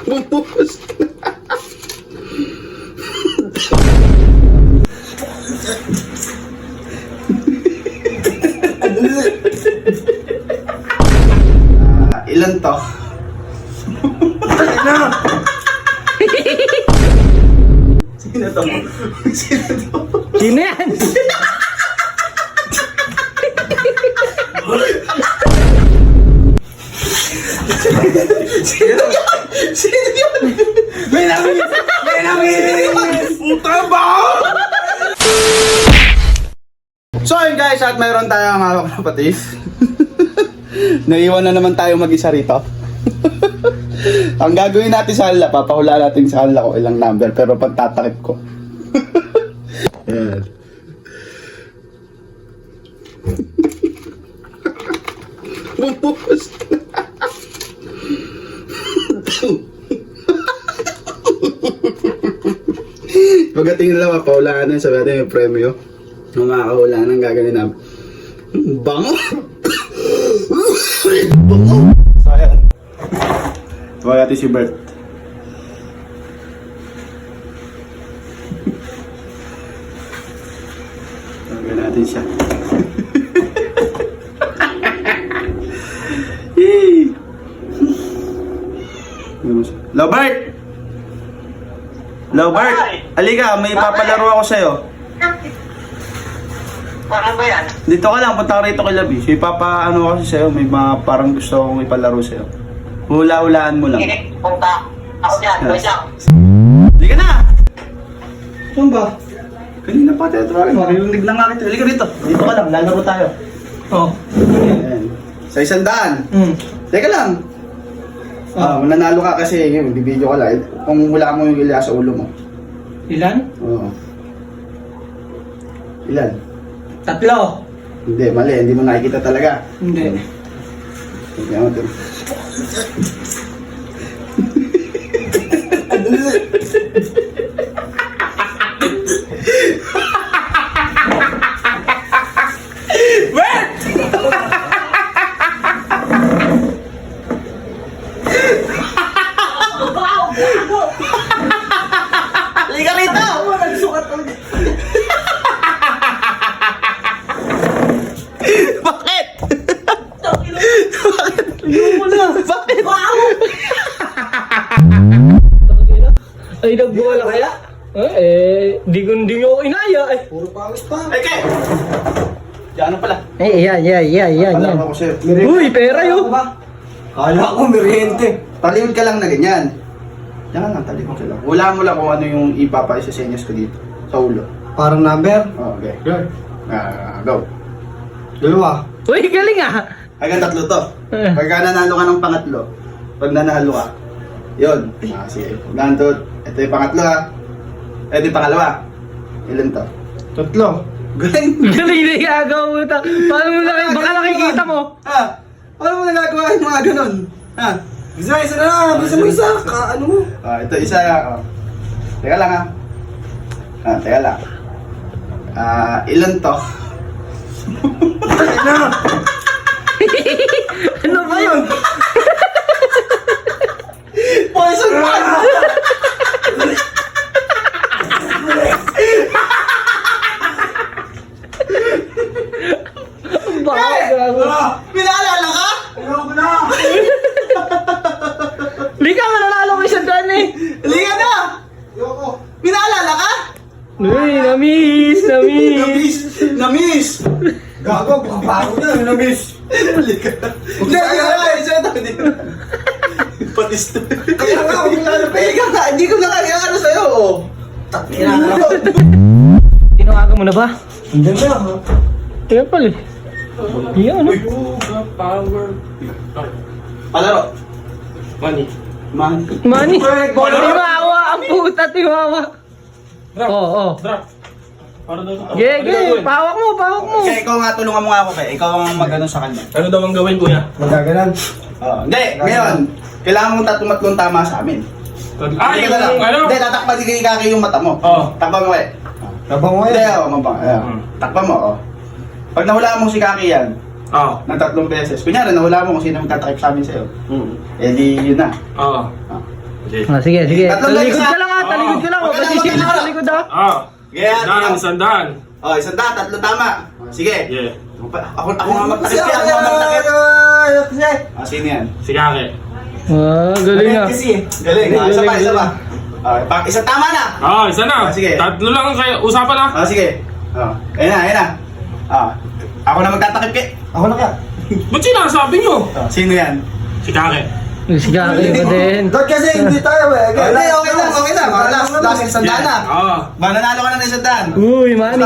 Bumubos. Ilan to? Sino to? Sino to? Sino yan? Sino yun? May namin! Puta ba? So yun guys, at mayroon tayong hawak na patis. Naiwan na naman tayo mag-isa rito. Ang gagawin natin sa kanila, papahulaan natin sa kanila kung ilang number, pero pagtatakip ko. Ayan. Bumubos. Pagdating nila, mapahulaan na, sabi natin yung premyo. Kung makakahulaan ng gagawin namin. Bango! Bango! So ayan. Tawag natin si Bert. Tawagin natin siya. Yay! Lobert! Lobert! Halika, may papalaro ako sa'yo. Ano ba yan? Dito ka lang, punta ka rito kay Labis. May ano kasi sa'yo, may mga parang gusto akong ipalaro sa'yo. Hula-hulaan mo lang. Eh, punta. Ako dyan, Yes. yes. Hindi ka na! Saan ba? Kanina pa tayo tawagin. Maririnig lang nga kita. Halika rito. Dito ka lang, lalaro tayo. Oh. Ayan. Sa 100. Teka lang. Mananalo ka kasi yung bibidyo ka lang. Kung hula mo yung ila sa ulo mo. Ilan? Oo. Ilan? 3. Hindi, mali. Hindi mo nakikita talaga. Hindi. Tingnan mo ito. Halika rito! Bakit? Bakit? Ay, nagbuwala kaya? Di ko inaya eh. Puro pangis pa. Ay, Ke! Diyan pala. Yan. Palaro ko sa'yo. Uy, pera yun. Kala ko meriente. Talikod ka lang na ganyan. Diyan lang, talikod ka lang. Wala mo lang kung ano yung ipapa-isasenyas ko dito. Sa ulo. Parang number? Okay. Good. Go. 2. Uy, galing ah. Hanggang 3 to. Pagka nanalo ka ng pangatlo, pag nanalo ka, yun. Sige. Nandun. Ito yung pangatlo ha. Ito yung pangalawa. Ilan to? 3. Galing. Galing na gagawa mo ito. Paano mo baka nakikita mo? Ha? Paano mo nagagawa yung mga ganun? Ha? Isa na lang. Bisa mo isa. Ano mo? Ito isa. Teka lang ha. Teka lang. Ilan to? Ano ba yun? Poison man! Pinaalala ka? Ayoko na. Lika nga nanalo ko isang daan eh. Liga na! Ayoko. Pinaalala ka? Uy, na-miss. Na-miss! Gago. Kapago na. Na-miss. Liga na. Hindi ka. Patis to. Kaya nga. Huwag na. Liga ka! Hindi ko na kaya ano sa'yo, oh. Tinawagan mo na ba? Hindi na. Kaya pala eh. Yan ano? Palaro. Money. Man. Money. Tiwawa ang puta, tiwawa. Oo. Drop. Para daw ito. Gege, pawak mo. Kaya ikaw nga, tulungan mo nga ako kaya. Ikaw ang mag-ano sa kanya. Ano daw ang gawin, kuya? Magaganan. Hindi, ngayon. Kailangan mong tatlong tama sa amin. Ay, Hindi ka na lang. yung ano? Hindi, tatakpan din kay Kaki yung mata mo. Oo. Takpan mo eh. Tabang mo Hindi, yan. mabang. Takpan mo, Pag nahulaan mo si Kaki yan, Oo. ng 3 beses. Kunyari, nahulaan mo kung sino magtatakip sa amin sa'yo. Eh di, yun na. Oo. Sige, sige. Tatlong Talikod isa. ka lang ha, talikod ka lang. Okay Huwag lang, ka sisilip okay sa lang. likod ha. Yeah, Sandaan. Oh, isang daan, tatlo tama. Sige. Yeah. Ako nga magtakip kaya, ako nga magtakip. Sino yan? Si Kake. Galing ah. Galing, isa pa, isa pa. Isa tama na. Isa na. Sige. Tatlo lang kayo. Usapan na. Sige. Ayun na, ayun na. Ako na magtatakip kaya. Ako na kaya. Ba't sinasabi nyo? Sino yan? Si Kake. Si Kaki pa din. Kasi hindi tayo eh. Hindi, okay lang, okay lang. Last isang daan na. Nanalo ka na ng isang daan. Uy, money.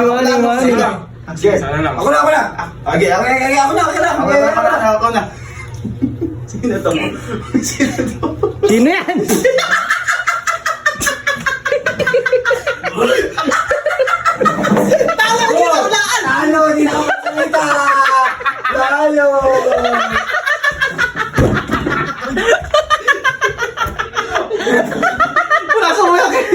Sige lang. Sige. Sana lang. Ako na. Okay, Ako na. Ako na. Sino to? Sino to? Sino yan? Talo, hindi na ako magsalita. Talo. Wala sa uyak eh.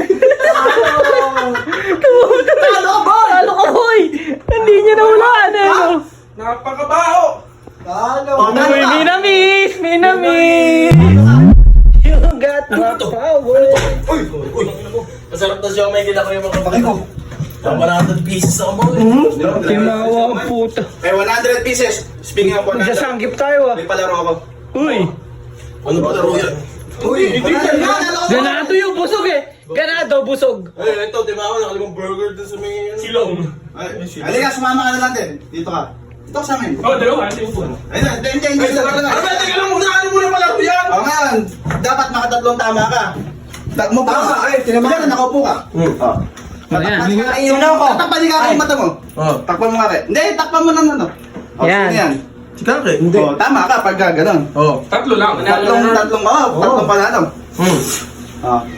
Talo ka, boy! Hindi niya nahulaan eh. no? Napakabaho! Talo. Uy, minamis! You got my power. Masarap na siya, may gila ko yung mga kapatid ko. 100 pieces ako mo. Timawa ang puta. 100 pieces. Speaking of 100, Nagsasangkip tayo ah. may palaro ako. Uy! Ano ba laro yan? Ganado yung busog eh. Ganado, busog. Ay, ito, di ba ako nakalimang burger dun sa may... Silong. Halika, sumama ka na lang din. Dito ka. Dito ka sa amin. Dalawa. Ito yung phone. Ayun, hindi. Teka lang muna, ano muna palaro yan? O ngayon, dapat makatatlong tama ka. Mo pa ka. Diyan, nakaupo ka. Ayan. Takpan ka ang mata mo. Takpan mo nga kayo. Hindi, takpan mo ng ano. Yan. Sino yan? Si Kake. Tama ka pag gano'n. Tatlo lang. Tatlong panalo.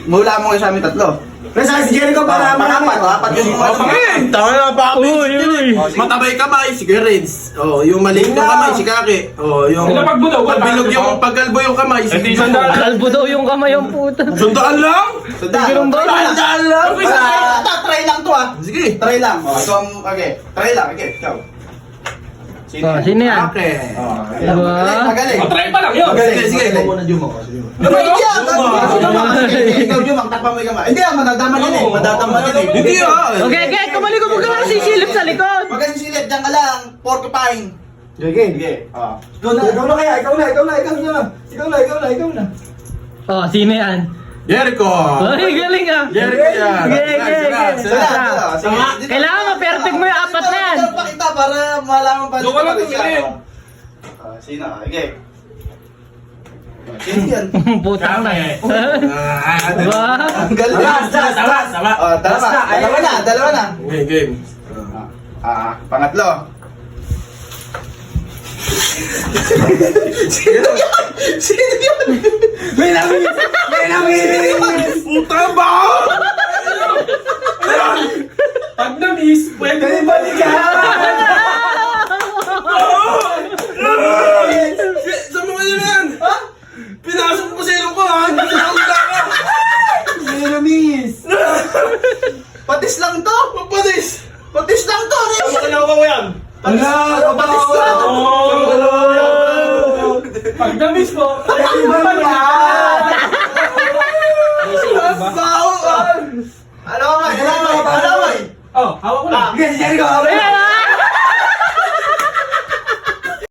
Mula mo kayo sa amin tatlo. Pero sa si Jericho para Apat yung mga Tama na ba? Uy! Matabay kamay, si Gerrits. Yung maliit yung kamay, si Kake. Yung Ilapag mo daw, wala. pagbilog yung paggalbo yung kamay, si Ito yung sandaan. Kalbo daw yung kamay ang puta. Sundaan lang? Ganun ba? Sundaan lang? Try lang to ah. Sige. Try lang. Okay. Try lang. Okay, ikaw. Sino yan? Kake. Diba? Magaling. Try pa lang yun. Sige. Ikaw, Jumang, takpan mo yung kamay. Hindi, madadama din eh. Madadama din eh. Hindi Okay, kumalikod mo ka lang sisilip sa likod. Huwag kang silip, dyan ka lang. Porcupine. Sige. Ikaw na kaya, ikaw na. Oh, sino yan? Jericho. Ay, galing ah. Jericho yan. Kailangan ma-perfect mo yung apat na yan. Pakita para malaman pa. Doon ka lang tumingin. Sino? Okay. Sino yan? Putang na. Diba? Ang galing. Dalawa na. Okay, game. Pangatlo. Sino yan? May namin! Puta ba? Pag na-miss, pwede mo Balikan! Sa mga yun yan! Pinasok mo sa ilong ko ha! Hindi na ako ka! May namis! Patis lang to. Patis lang to. Kailangan ko yan! Wala! Patis lang. Pag na-miss mo, Baho. Ano ba? hawak mo lang. Sige, si Jericho!